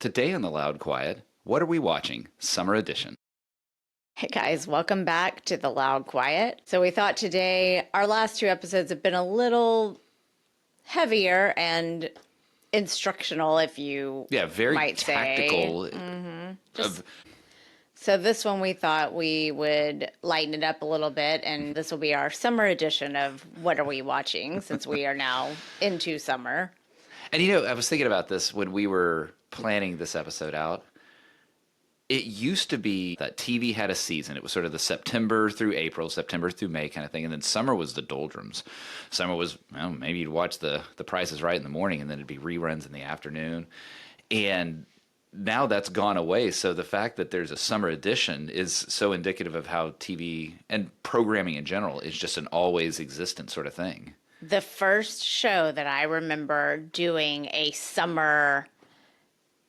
Today on the Loud Quiet, what are we watching? Summer edition. Hey guys, welcome back to the Loud Quiet. So we thought today our last two episodes have been a little heavier and instructional, if you Yeah, very might say. tactical. Just so this one we thought we would lighten it up a little bit, and this will be our summer edition of What Are We Watching, since we are now into summer. And I was thinking about this when we were planning this episode out. It used to be that TV had a season. It was sort of the September through April, September through May kind of thing. And then summer was the doldrums. Summer was, well, maybe you'd watch the Price is Right in the morning, and then it'd be reruns in the afternoon. And now that's gone away. So the fact that there's a summer edition is so indicative of how TV and programming in general is just an always existent sort of thing. The first show that I remember doing a summer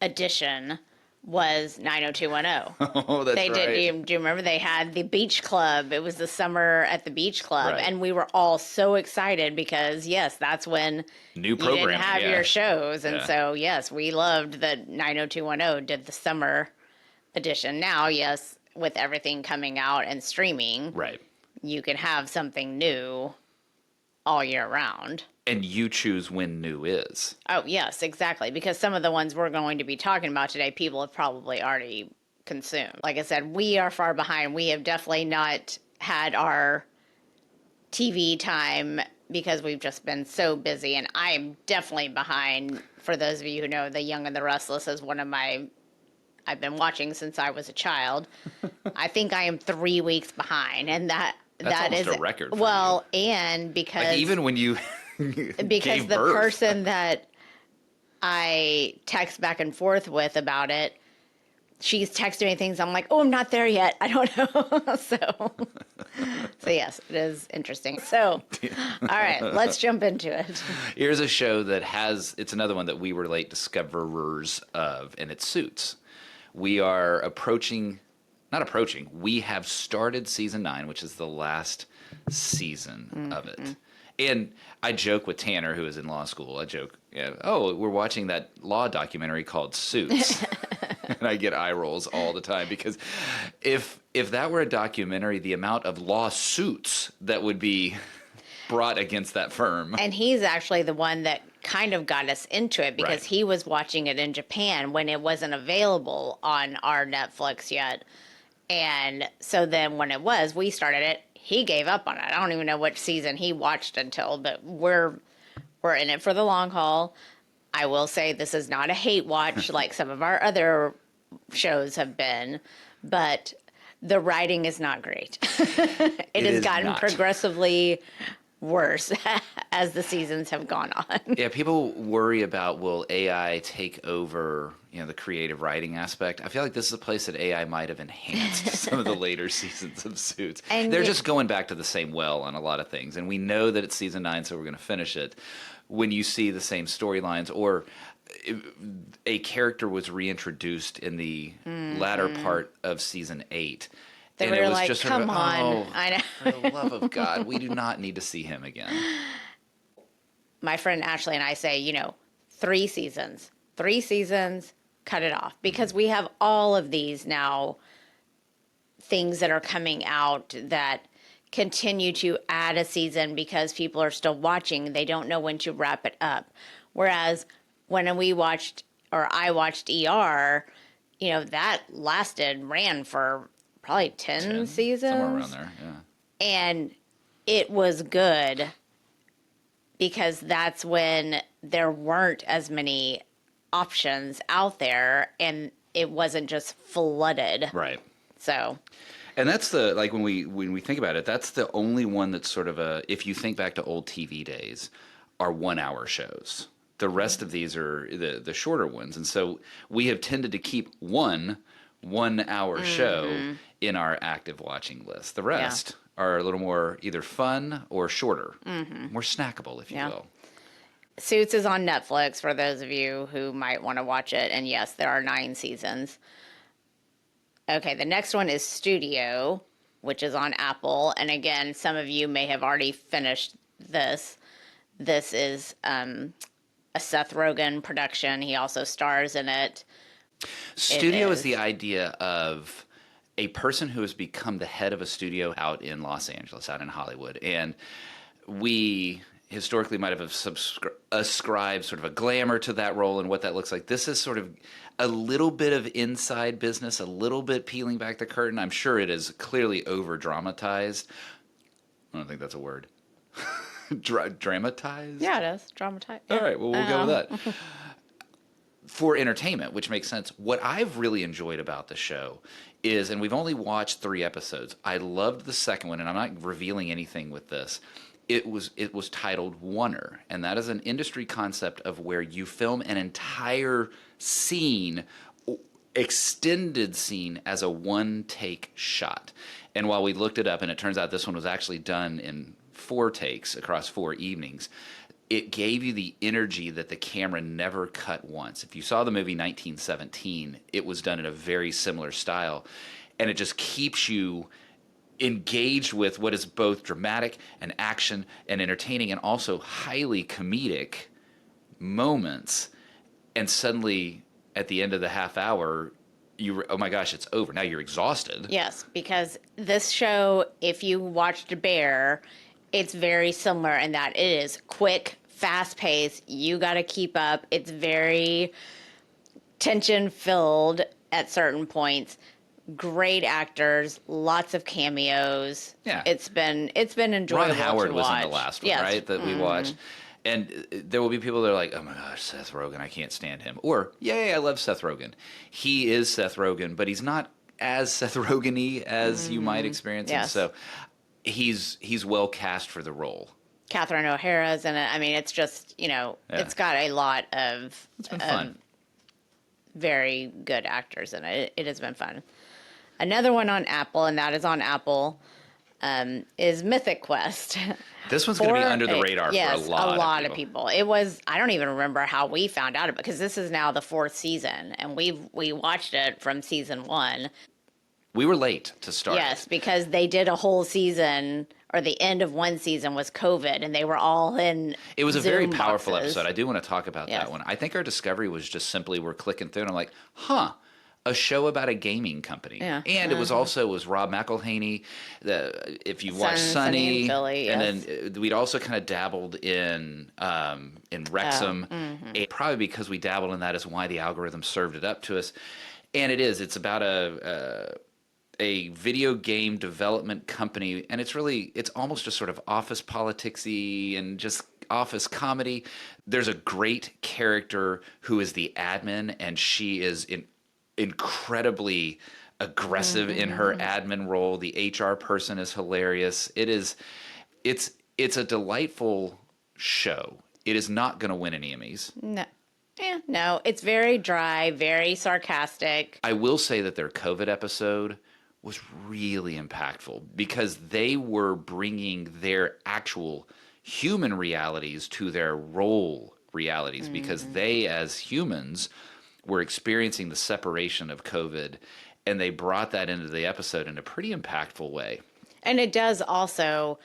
edition was 90210. Oh, that's They right. did. Do you remember they had the beach club? It was the summer at the beach club, Right. and we were all so excited because yes, that's when New you didn't programming, have yeah. your shows, and Yeah. so yes, we loved that 90210 did the summer edition. Now, yes, with everything coming out and streaming, Right. you can have something new all year round. And you choose when new is. Oh, yes, exactly. Because some of the ones we're going to be talking about today, people have probably already consumed. Like I said, we are far behind. We have definitely not had our TV time because we've just been so busy. And I am definitely behind. For those of you who know, The Young and the Restless is one of my, I've been watching since I was a child. I think I am 3 weeks behind. And That's that almost is a record for well, and because Like even when you because gave the birth. person that I text back and forth with about it, she's texting me things. I'm like, oh, I'm not there yet. I don't know. So yes, it is interesting. So, all right, let's jump into it. Here's a show that it's another one that we were late discoverers of, and it's Suits. We are not approaching, we have started season 9, which is the last season of it. And I joke with Tanner, who is in law school, oh, we're watching that law documentary called Suits. And I get eye rolls all the time because if that were a documentary, the amount of lawsuits that would be brought against that firm. And he's actually the one that kind of got us into it because Right. he was watching it in Japan when it wasn't available on our Netflix yet. And so then when it was, we started it. He gave up on it. I don't even know which season he watched until, but we're in it for the long haul. I will say this is not a hate watch like some of our other shows have been, but the writing is not great. It has is gotten not. progressively worse as the seasons have gone on. Yeah, people worry about will AI take over, the creative writing aspect. I feel like this is a place that AI might have enhanced some of the later seasons of Suits. And They're just going back to the same well on a lot of things, and we know that it's season 9, so we're going to finish it. When you see the same storylines, or a character was reintroduced in the latter part of season 8. They And were it was like, just come on. oh, I know. for the love of God, we do not need to see him again. My friend Ashley and I say, 3 seasons. 3 seasons, cut it off. Because we have all of these now things that are coming out that continue to add a season because people are still watching. They don't know when to wrap it up. Whereas when I watched ER, that ran for probably 10 seasons. Somewhere around there, yeah. And it was good because that's when there weren't as many options out there and it wasn't just flooded. Right. So, and that's when we think about it, that's the only one that's sort of if you think back to old TV days, are 1-hour shows. The rest of these are the shorter ones. And so we have tended to keep one 1-hour show in our active watching list. The rest are a little more either fun or shorter, more snackable, if you will. Suits is on Netflix for those of you who might want to watch it. And yes, there are 9 seasons. Okay, the next one is Studio, which is on Apple. And again, some of you may have already finished this. This is a Seth Rogen production. He also stars in it Studio is is. the idea of a person who has become the head of a studio out in Los Angeles, out in Hollywood. And we historically might have ascribed sort of a glamour to that role and what that looks like. This is sort of a little bit of inside business, a little bit peeling back the curtain. I'm sure it is clearly over dramatized. I don't think that's a word. Dramatized? Yeah, it is. Dramatized. All Yeah. right, well, we'll go with that. For entertainment, which makes sense. What I've really enjoyed about the show is, and we've only watched 3 episodes. I loved the second one, and I'm not revealing anything with this. It was titled Oneer, and that is an industry concept of where you film an entire scene, extended scene, as a one-take shot. And while we looked it up, and it turns out this one was actually done in 4 takes across 4 evenings, it gave you the energy that the camera never cut once. If you saw the movie 1917, it was done in a very similar style, and it just keeps you engaged with what is both dramatic and action and entertaining and also highly comedic moments. And suddenly, at the end of the half hour, oh my gosh, it's over. Now you're exhausted. Yes, because this show, if you watched Bear, it's very similar in that it is quick, fast paced. You got to keep up. It's very tension filled at certain points. Great actors, lots of cameos. Yeah. It's been enjoyable. Ron Howard to was watch. in the last one, Yes. right? That we watched. And there will be people that are like, oh my gosh, Seth Rogen, I can't stand him. Or, yay, I love Seth Rogen. He is Seth Rogen, but he's not as Seth Rogen-y as you might experience him. Yes. So he's well cast for the role. Catherine O'Hara's in it. I mean, it's just, it's got a lot of It's been fun. very good actors in it. It has been fun. Another one on Apple, and that is on Apple, is Mythic Quest. This one's going to be under the radar for a lot of people. It was, I don't even remember how we found out about it, because this is now the 4th season, and we watched it from season 1. We were late to start. Yes, because they did a whole season, or the end of one season was COVID, and they were all in It was a Zoom very powerful boxes. episode. I do want to talk about Yes. that one. I think our discovery was just simply we're clicking through, and I'm like, a show about a gaming company. Yeah. And it was Rob McElhaney. If you watched Sunny Sunny, and Philly, and yes. then we'd also kind of dabbled in Wrexham. And probably because we dabbled in that is why the algorithm served it up to us. And it's about a video game development company, and it's almost just sort of office politics-y and just office comedy. There's a great character who is the admin, and she is incredibly aggressive in her admin role. The HR person is hilarious. It's a delightful show. It is not going to win any Emmys. No. Yeah, no, it's very dry, very sarcastic. I will say that their COVID episode was really impactful because they were bringing their actual human realities to their role realities because they, as humans, were experiencing the separation of COVID, and they brought that into the episode in a pretty impactful way. And it does also,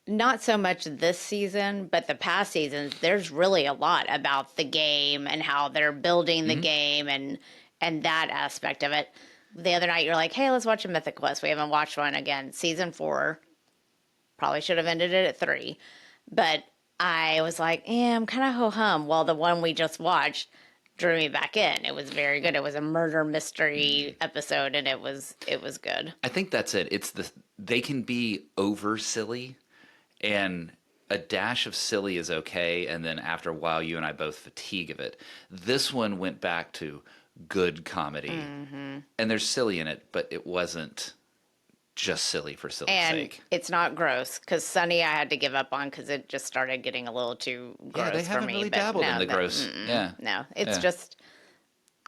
not so much this season, but the past seasons, there's really a lot about the game and how they're building the game and that aspect of it. The other night, you're like, hey, let's watch a Mythic Quest. We haven't watched one again. Season 4. Probably should have ended it at 3. But I was like, I'm kind of ho-hum. Well, the one we just watched drew me back in. It was very good. It was a murder mystery episode, and it was good. I think that's it. They can be over silly, and a dash of silly is okay, and then after a while, you and I both fatigue of it. This one went back to good comedy, and there's silly in it, but it wasn't just silly for silly's sake. And it's not gross, because Sunny I had to give up on because it just started getting a little too gross for me. Yeah, they haven't really dabbled in the gross. Yeah. No, it's just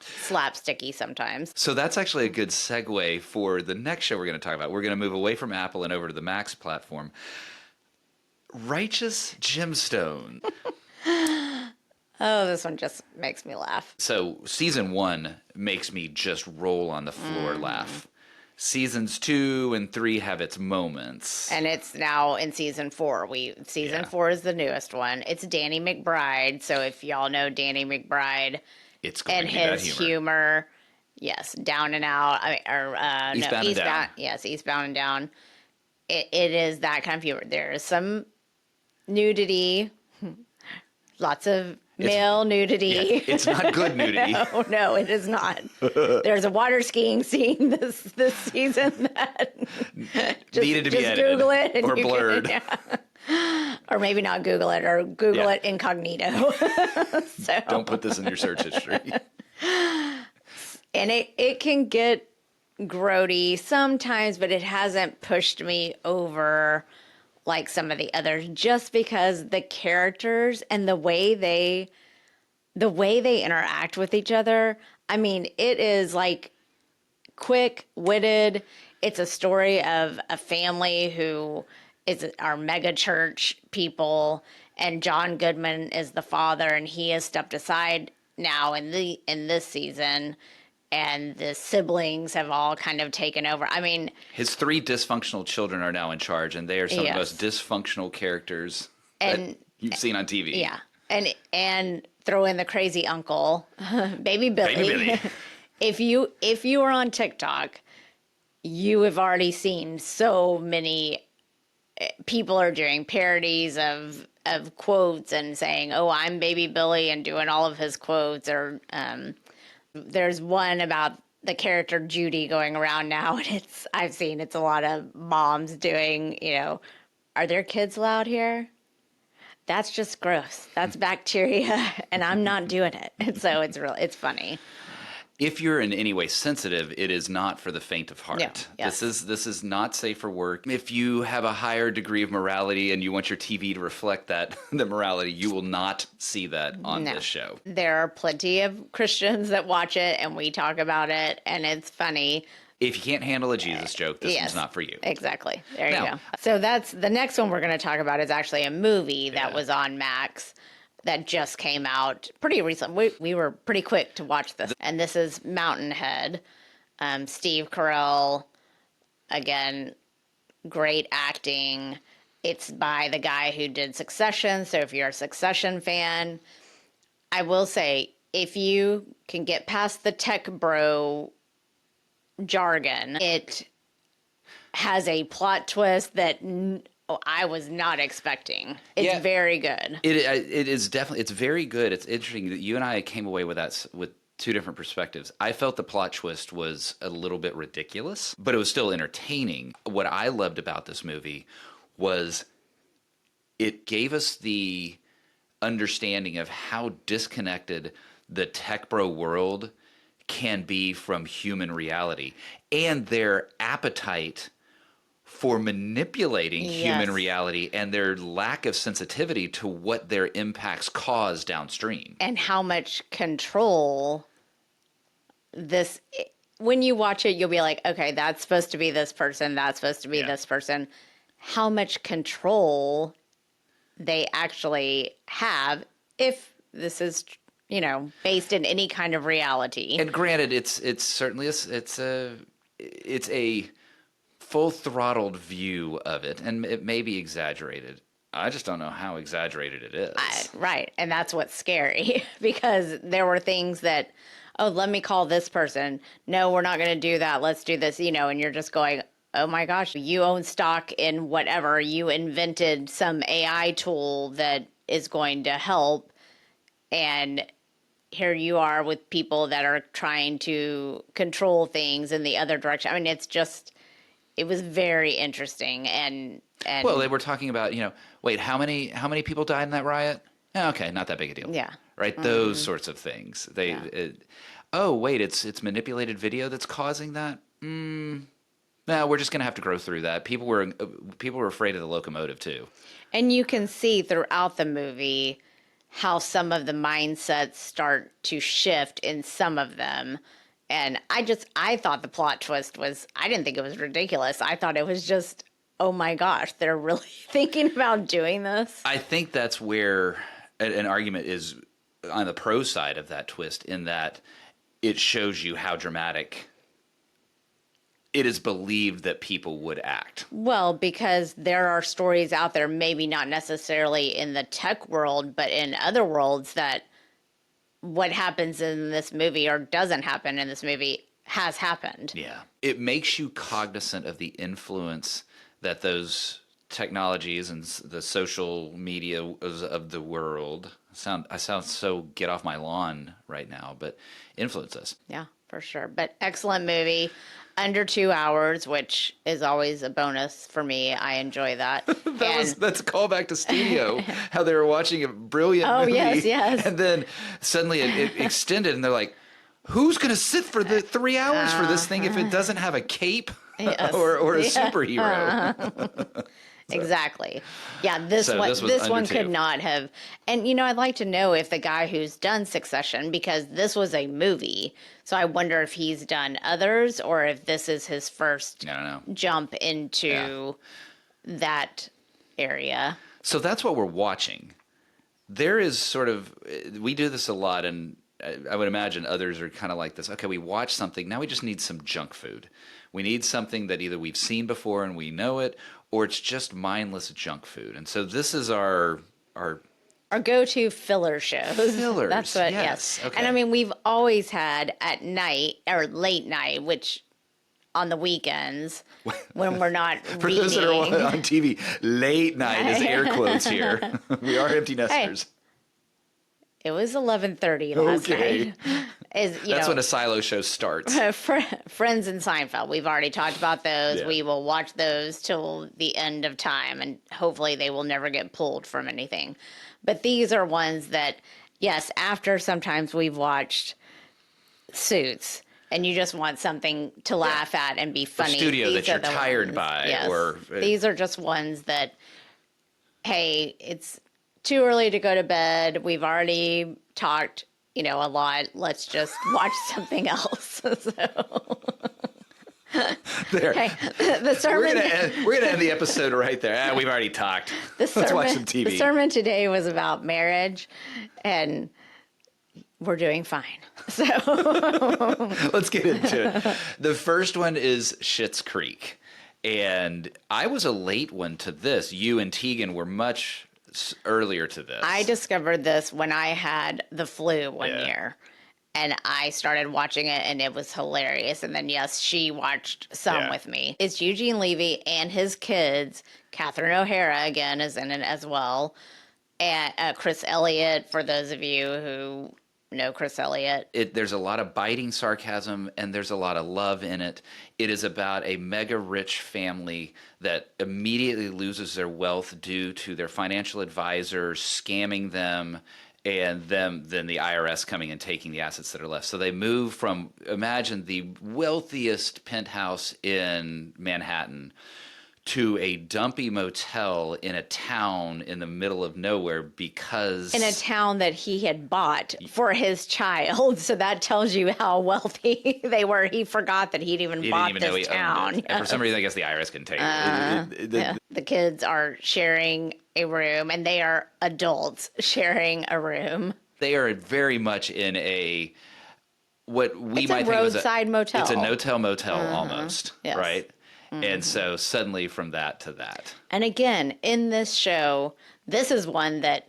slapsticky sometimes. So that's actually a good segue for the next show we're going to talk about. We're going to move away from Apple and over to the Max platform. Righteous Gemstone. Oh, this one just makes me laugh. So season 1 makes me just roll on the floor laugh. Seasons 2 and 3 have its moments. And it's now in season 4. Season 4 is the newest one. It's Danny McBride. So if y'all know Danny McBride It's going and to be that his humor. Yes, Down and Out. I mean, or Eastbound no, and Down. Eastbound. Yes, Eastbound and Down. It is that kind of humor. There is some nudity, lots of male Yeah, nudity. it's not good nudity. No, no, it is not. There's a water skiing scene this season that Needed to be just edited Google it and or you blurred. Can, yeah. Or maybe not Google it, or Google Yeah. it incognito. So Don't put this in your search history. and it can get grody sometimes, but it hasn't pushed me over like some of the others, just because the characters and the way they interact with each other. I mean, it is like quick witted. It's a story of a family who is our mega church people, and John Goodman is the father, and he has stepped aside now in this season, and the siblings have all kind of taken over. I mean, His 3 dysfunctional children are now in charge, and they are some of the Yes. most dysfunctional characters And- that you've seen on TV. yeah, and throw in the crazy uncle, Baby Billy. Baby Billy. If you are on TikTok, you have already seen so many people are doing parodies of quotes and saying, "Oh, I'm Baby Billy," and doing all of his quotes. Or there's one about the character Judy going around now, and it's a lot of moms doing, are there kids allowed here? That's just gross. That's bacteria, and I'm not doing it. And so it's funny. If you're in any way sensitive, it is not for the faint of heart. No, yes. This is not safe for work. If you have a higher degree of morality and you want your TV to reflect that the morality, you will not see that on No. this show. There are plenty of Christians that watch it, and we talk about it, and it's funny. If you can't handle a Jesus joke, this Yes, one's not for you. Exactly. There Now- you go. So that's the next one we're going to talk about is actually a movie that Yeah. was on Max that just came out pretty recently. We were pretty quick to watch this. And this is Mountainhead. Steve Carell, again, great acting. It's by the guy who did Succession. So if you're a Succession fan, I will say, if you can get past the tech bro jargon, it has a plot twist that I was not expecting. It's Yeah. very good. It is definitely, it's very good. It's interesting that you and I came away with that with 2 different perspectives. I felt the plot twist was a little bit ridiculous, but it was still entertaining. What I loved about this movie was it gave us the understanding of how disconnected the tech bro world can be from human reality, and their appetite for manipulating human Yes. reality and their lack of sensitivity to what their impacts cause downstream. And how much control when you watch it, you'll be like, okay, that's supposed to be this person, that's supposed to be Yeah. this person. How much control they actually have if this is, based in any kind of reality. And granted, it's certainly it's a full throttled view of it, and it may be exaggerated. I just don't know how exaggerated it is. Right. And that's what's scary because there were things that, oh, let me call this person. No, we're not going to do that. Let's do this, and you're just going, oh my gosh, you own stock in whatever. You invented some AI tool that is going to help. And here you are with people that are trying to control things in the other direction. I mean, it was very interesting. And Well, they were talking about, wait, how many people died in that riot? Okay, not that big a deal. Yeah. Right? Those sorts of things. Oh, wait, it's manipulated video that's causing that? No, we're just going to have to grow through that. People were afraid of the locomotive too. And you can see throughout the movie how some of the mindsets start to shift in some of them. And I thought the plot twist I didn't think it was ridiculous. I thought it was just, oh my gosh, they're really thinking about doing this. I think that's where an argument is on the pro side of that twist, in that it shows you how dramatic it is believed that people would act. Well, because there are stories out there, maybe not necessarily in the tech world, but in other worlds, that what happens in this movie or doesn't happen in this movie has happened. Yeah. It makes you cognizant of the influence that those technologies and the social media of the world I sound so get off my lawn right now, but influence us. Yeah, for sure. But excellent movie. Under 2 hours, which is always a bonus for me. I enjoy that. That's a callback to Studio, how they were watching a brilliant movie. Yes. And then suddenly it extended, and they're like, who's going to sit for the 3 hours for this thing if it doesn't have a cape or a superhero? Exactly. Yeah, this So one this was this under one 2. could not have. And I'd like to know if the guy who's done Succession, because this was a movie, so I wonder if he's done others or if this is his first I don't know. jump into that area. So that's what we're watching. There is sort of, we do this a lot, and I would imagine others are kind of like this. Okay, we watch something, now we just need some junk food. We need something that either we've seen before and we know it, or it's just mindless junk food. And so this is our go-to filler shows. Fillers, That's what, yes. Okay. And I mean, we've always had at night or late night, which on the weekends when we're not For reading. those that are on TV, late night is air quotes here. We are empty nesters. It was 11:30 last night. That's when a Silo show starts. Friends and Seinfeld. We've already talked about those. Yeah. We will watch those till the end of time, and hopefully they will never get pulled from anything. But these are ones that, yes, after sometimes we've watched Suits, and you just want something to laugh at and be funny. Or Studio These that you're are the tired ones. by. Yes. Or these are just ones that, hey, it's too early to go to bed. We've already talked, a lot. Let's just watch something else. there. Okay. The sermon. We're gonna end the episode right there. We've already talked. Let's watch some TV. The sermon today was about marriage, and we're doing fine. So let's get into it. The first one is Schitt's Creek, and I was a late one to this. You and Tegan were much earlier to this. I discovered this when I had the flu one year, and I started watching it, and it was hilarious. And then, yes, she watched some with me. It's Eugene Levy and his kids. Catherine O'Hara, again, is in it as well. And Chris Elliott, for those of you who know Chris Elliott. There's a lot of biting sarcasm, and there's a lot of love in it. It is about a mega rich family that immediately loses their wealth due to their financial advisors scamming them, and then the IRS coming and taking the assets that are left. So they move from, imagine the wealthiest penthouse in Manhattan to a dumpy motel in a town in the middle of nowhere because... In a town that he had bought for his child. So that tells you how wealthy they were. He forgot that he'd even bought this town. And for some reason, I guess the IRS couldn't take it. The kids are sharing a room, and they are adults sharing a room. They are very much in a... what we it's might a think roadside motel. It's a no-tell motel almost, yes. right? And so suddenly from that to that. And again, in this show, this is one that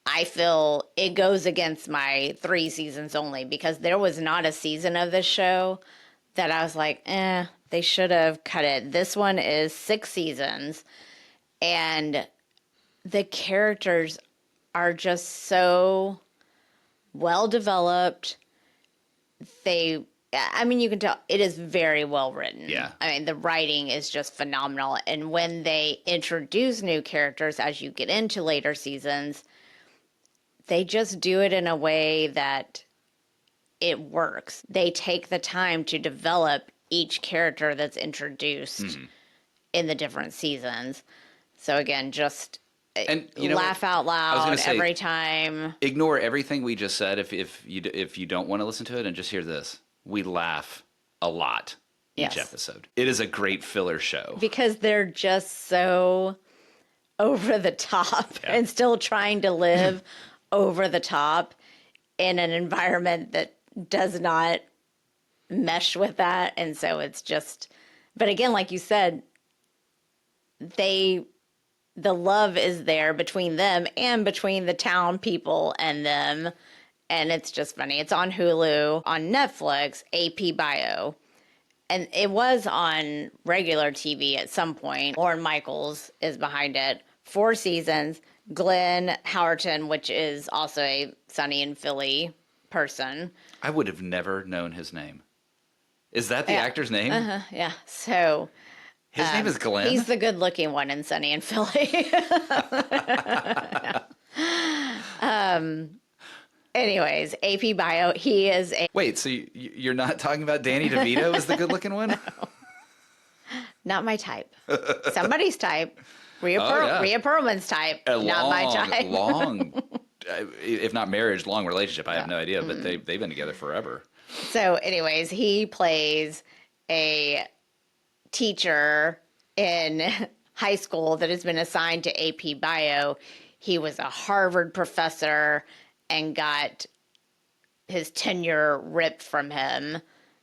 I feel it goes against my 3 seasons only, because there was not a season of this show that I was like, they should have cut it. This one is 6 seasons, and the characters are just so well developed. You can tell it is very well written. Yeah. I mean, the writing is just phenomenal. And when they introduce new characters as you get into later seasons, they just do it in a way that it works. They take the time to develop each character that's introduced in the different seasons. So again, just laugh out loud every time. Ignore everything we just said if you don't want to listen to it, and just hear this. We laugh a lot each episode. It is a great filler show. Because they're just so over the top and still trying to live over the top in an environment that does not mesh with that. And so it's just, but again, like you said, the love is there between them and between the town people and them. and it's just funny. It's on Hulu, on Netflix, AP Bio. And it was on regular TV at some point. Lorne Michaels is behind it. 4 seasons. Glenn Howerton, which is also a Sunny in Philly person. I would have never known his name. Is that the actor's name? Yeah. So His name is Glenn? he's the good-looking one in Sunny in Philly. Anyways, AP Bio, he is a... Wait, so you're not talking about Danny DeVito as the good-looking one? Not my type. Somebody's type. Rhea Perlman's type. Not my type. Long, if not marriage, long relationship. I have no idea, but they've been together forever. So anyways, he plays a teacher in high school that has been assigned to AP Bio. He was a Harvard professor and got his tenure ripped from him.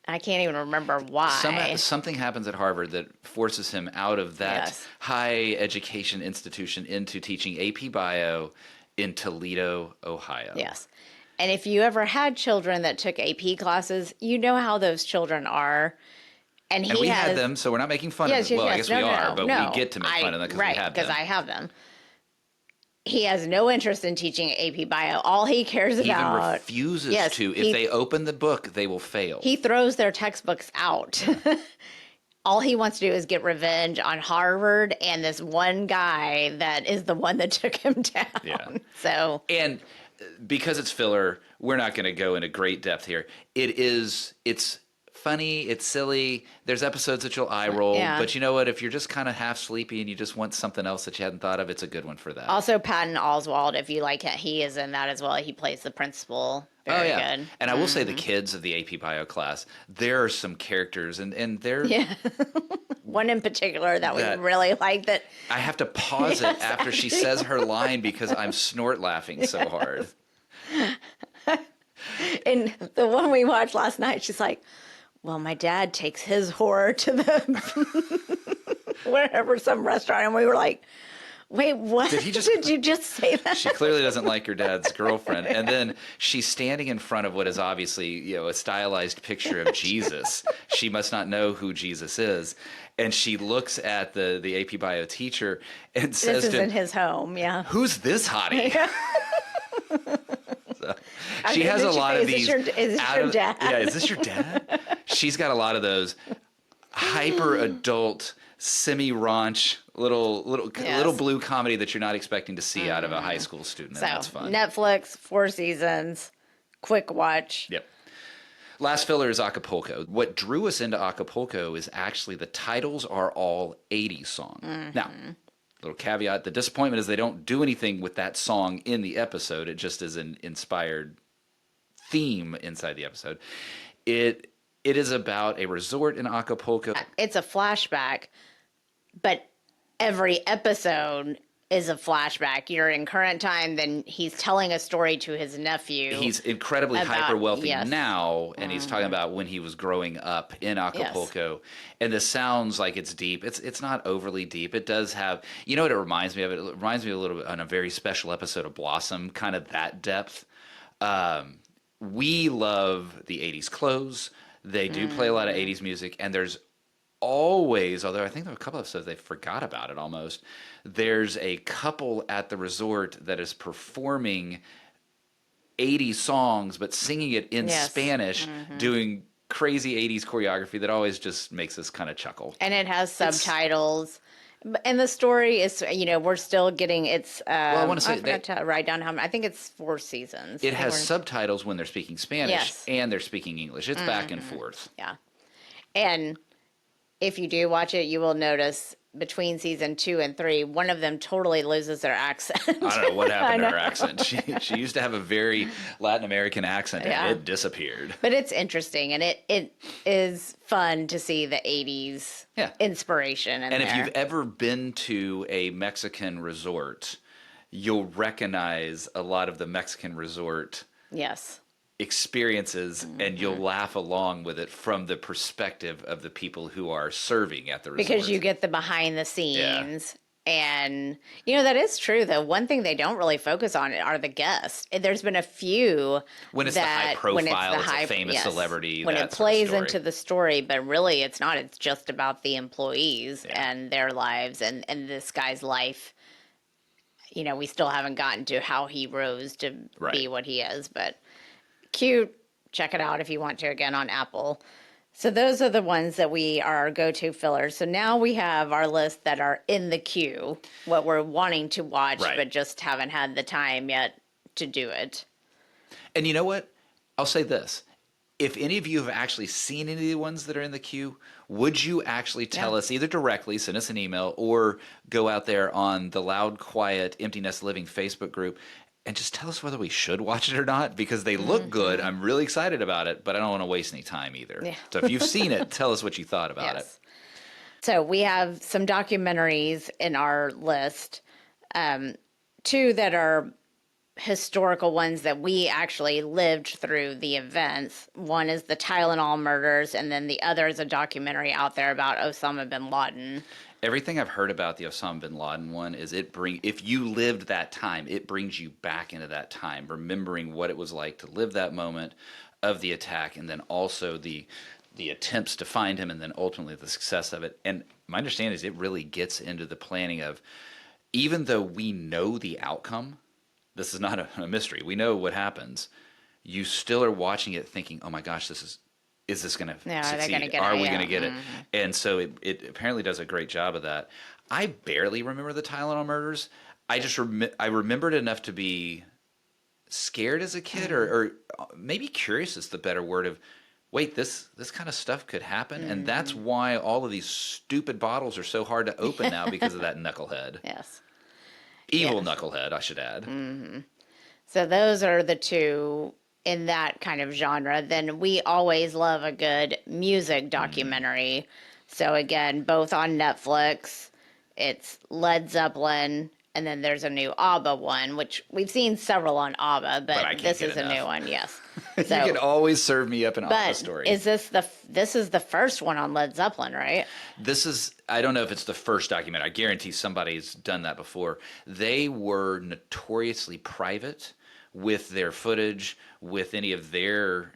I can't even remember why. Something happens at Harvard that forces him out of that Yes. high education institution into teaching AP Bio in Toledo, Ohio. Yes. And if you ever had children that took AP classes, you know how those children are. And we had them, so we're not making fun of them. Well, I guess we are, but we get to make fun of them because we had them. Right, because I have them. He has no interest in teaching AP Bio. All he cares He about... even refuses to. If they open the book, they will fail. He throws their textbooks out. All he wants to do is get revenge on Harvard and this one guy that is the one that took him down. Yeah. So... And because it's filler, we're not going to go into great depth here. It's funny, it's silly. There's episodes that you'll eye roll, but you know what? If you're just kind of half sleepy and you just want something else that you hadn't thought of, it's a good one for that. Also, Patton Oswalt, if you like it, he is in that as well. He plays the principal. Very good. And I will say the kids of the AP Bio class, there are some characters, and they're... Yeah. One in particular that we really like that... I have to pause it after she says her line because I'm snort laughing so hard. And the one we watched last night, she's like, well, my dad takes his whore to the... wherever, some restaurant. And we were like... Wait, what? Did you just say that? She clearly doesn't like your dad's girlfriend. And then she's standing in front of what is obviously, a stylized picture of Jesus. She must not know who Jesus is. And she looks at the AP Bio teacher and says this isn't his home, yeah. Who's this hottie? She has a lot of these. Is this your dad? Yeah, is this your dad? She's got a lot of those hyper adult, semi-raunch, little blue comedy that you're not expecting to see out of a high school student. And that's fun. Netflix, 4 seasons, quick watch. Yep. Last filler is Acapulco. What drew us into Acapulco is actually the titles are all 80s songs. Now, little caveat, the disappointment is they don't do anything with that song in the episode. It just is an inspired theme inside the episode. It is about a resort in Acapulco. It's a flashback, but every episode is a flashback. You're in current time, then he's telling a story to his nephew. He's incredibly hyper wealthy now, and he's talking about when he was growing up in Acapulco. Yes. And this sounds like it's deep. It's not overly deep. It does have, you know what it reminds me of? It reminds me a little bit on a very special episode of Blossom, kind of that depth. We love the 80s clothes. They do play a lot of 80s music, and there's always, although I think there were a couple of episodes they forgot about it almost, there's a couple at the resort that is performing 80s songs, but singing it in Spanish, doing crazy 80s choreography that always just makes us kind of chuckle. And it has subtitles. And the story is, we're still getting its. Well, I want to say, I forgot to write down how many. I think it's 4 seasons. It has subtitles when they're speaking Spanish and they're speaking English. It's back and forth. Yeah. And if you do watch it, you will notice between season 2 and 3, one of them totally loses their accent. I don't know what happened to her accent. She used to have a very Latin American accent and it disappeared. But it's interesting, and it is fun to see the 80s inspiration in there. And if you've ever been to a Mexican resort, you'll recognize a lot of the Mexican resort experiences, and you'll laugh along with it from the perspective of the people who are serving at the resort. Because you get the behind the scenes. And, that is true, though. One thing they don't really focus on are the guests. There's been a few When it's the high profile, it's a famous yes, celebrity. when it that sort of plays story. into the story, but really it's not. It's just about the employees and their lives and this guy's life. We still haven't gotten to how he rose to be what he is, but cute. Check it out if you want to, again, on Apple. So those are the ones that we are our go-to fillers. So now we have our list that are in the queue, what we're wanting to watch, but just haven't had the time yet to do it. And you know what? I'll say this. If any of you have actually seen any of the ones that are in the queue, would you actually tell us either directly, send us an email, or go out there on the Loud, Quiet, Empty Nest Living Facebook group and just tell us whether we should watch it or not, because they look good. I'm really excited about it, but I don't want to waste any time either. Yeah. So if you've seen it, tell us what you thought about it. So we have some documentaries in our list, two that are historical ones that we actually lived through the events. One is the Tylenol murders, and then the other is a documentary out there about Osama bin Laden. Everything I've heard about the Osama bin Laden one is if you lived that time, it brings you back into that time, remembering what it was like to live that moment of the attack, and then also the attempts to find him, and then ultimately the success of it. And my understanding is it really gets into the planning of, even though we know the outcome, this is not a mystery, we know what happens, you still are watching it thinking, oh my gosh, is this going to succeed? Are we going to get it? And so it apparently does a great job of that. I barely remember the Tylenol murders. I just I remembered enough to be scared as a kid, or maybe curious is the better word, of, wait, this kind of stuff could happen. And that's why all of these stupid bottles are so hard to open now, because of that knucklehead. Yes. Evil knucklehead, I should add. So those are the two in that kind of genre. Then we always love a good music documentary. So again, both on Netflix. It's Led Zeppelin, and then there's a new ABBA one, which we've seen several on ABBA, but this is a new one. Yes. So, you can always serve me up an ABBA story. Is this the first one on Led Zeppelin, right? I don't know if it's the first documentary. I guarantee somebody's done that before. They were notoriously private with their footage, with any of their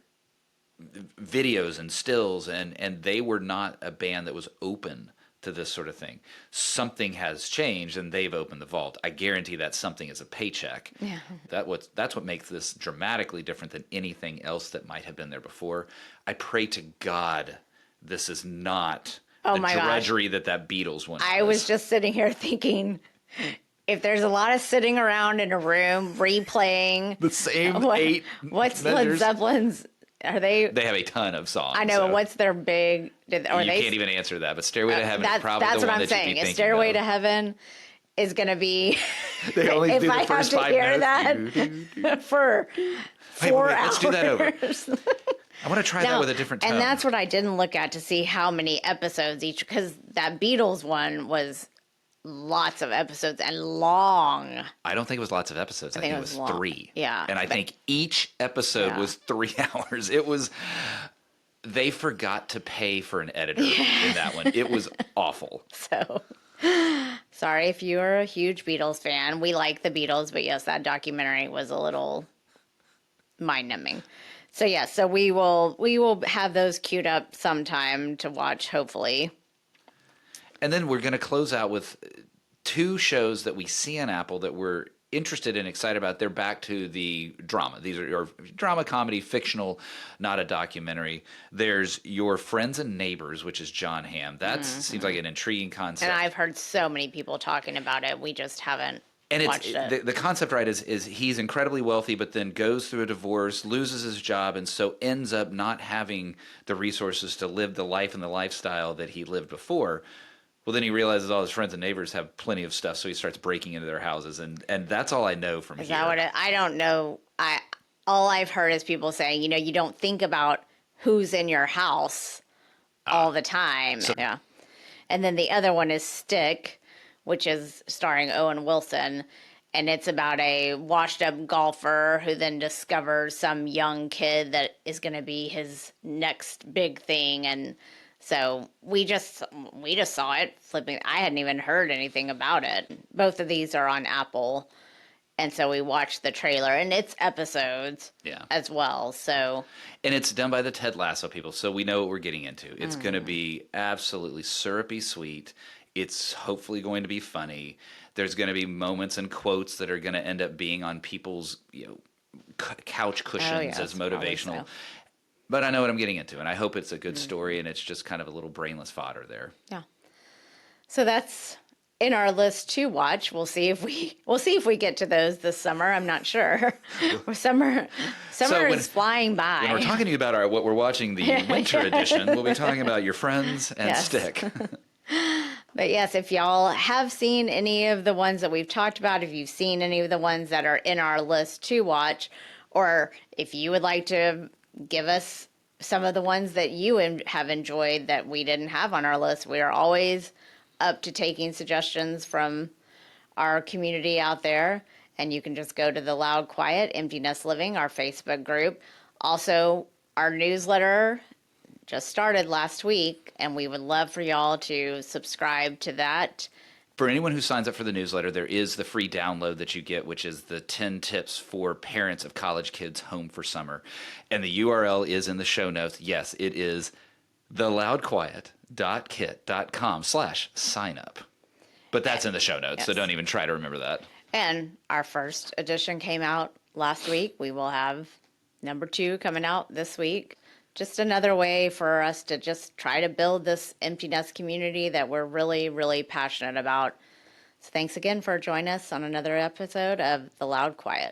videos and stills, and they were not a band that was open to this sort of thing. Something has changed, and they've opened the vault. I guarantee that something is a paycheck. Yeah. That's what makes this dramatically different than anything else that might have been there before. I pray to God this is not the drudgery that Beatles one was. I was just sitting here thinking, if there's a lot of sitting around in a room replaying the same what's Led Zeppelin's? Are they have a ton of songs. I know. So. What's their big? You can't even answer that. But Stairway to Heaven is probably the one that you'd be thinking. Stairway to Heaven is going to be. They only do the first 5 minutes. That for 4 hours. Let's do that over. I want to try that with a different tone. And that's what I didn't look at to see how many episodes each, because that Beatles one was lots of episodes and long. I don't think it was lots of episodes. I think it was 3. Yeah. And I think each episode was 3 hours. They forgot to pay for an editor in that one. It was awful. So, sorry if you are a huge Beatles fan. We like the Beatles, but yes, that documentary was a little mind-numbing. So so we will have those queued up sometime to watch, hopefully. And then we're going to close out with 2 shows that we see on Apple that we're interested and excited about. They're back to the drama. These are your drama, comedy, fictional, not a documentary. There's Your Friends and Neighbors, which is John Hamm. That seems like an intriguing concept. And I've heard so many people talking about it. We just haven't watched it. The concept, right, is he's incredibly wealthy, but then goes through a divorce, loses his job, and so ends up not having the resources to live the life and the lifestyle that he lived before. Well, then he realizes all his friends and neighbors have plenty of stuff, so he starts breaking into their houses, and that's all I know from here. Is that what I don't know. All I've heard is people saying, you don't think about who's in your house all the time. Yeah. And then the other one is Stick, which is starring Owen Wilson, and it's about a washed-up golfer who then discovers some young kid that is going to be his next big thing, and So we just saw it flipping. I hadn't even heard anything about it. Both of these are on Apple, and so we watched the trailer, and it's episodes Yeah. as well. So And it's done by the Ted Lasso people, so we know what we're getting into. It's going to be absolutely syrupy sweet. It's hopefully going to be funny. There's going to be moments and quotes that are going to end up being on people's, couch cushions as probably motivational. so. But I know what I'm getting into, and I hope it's a good story, and it's just kind of a little brainless fodder there. Yeah. So that's in our list to watch. We'll see if we get to those this summer. I'm not sure. summer when- is flying by. When we're talking to you about what we're watching, the winter edition, we'll be talking about Your Friends and Yes. Stick. But yes, if y'all have seen any of the ones that we've talked about, if you've seen any of the ones that are in our list to watch, or if you would like to give us some of the ones that you have enjoyed that we didn't have on our list, we are always up to taking suggestions from our community out there. And you can just go to the Loud Quiet Empty Nest Living, our Facebook group. Also, our newsletter just started last week, and we would love for y'all to subscribe to that. For anyone who signs up for the newsletter, there is the free download that you get, which is the 10 tips for parents of college kids home for summer. And the URL is in the show notes. Yes, it is theloudquiet.kit.com/sign-up. But that's in the show notes, so Yes. don't even try to remember that. And our first edition came out last week. We will have number 2 coming out this week. Just another way for us to just try to build this empty nest community that we're really, really passionate about. So thanks again for joining us on another episode of The Loud Quiet.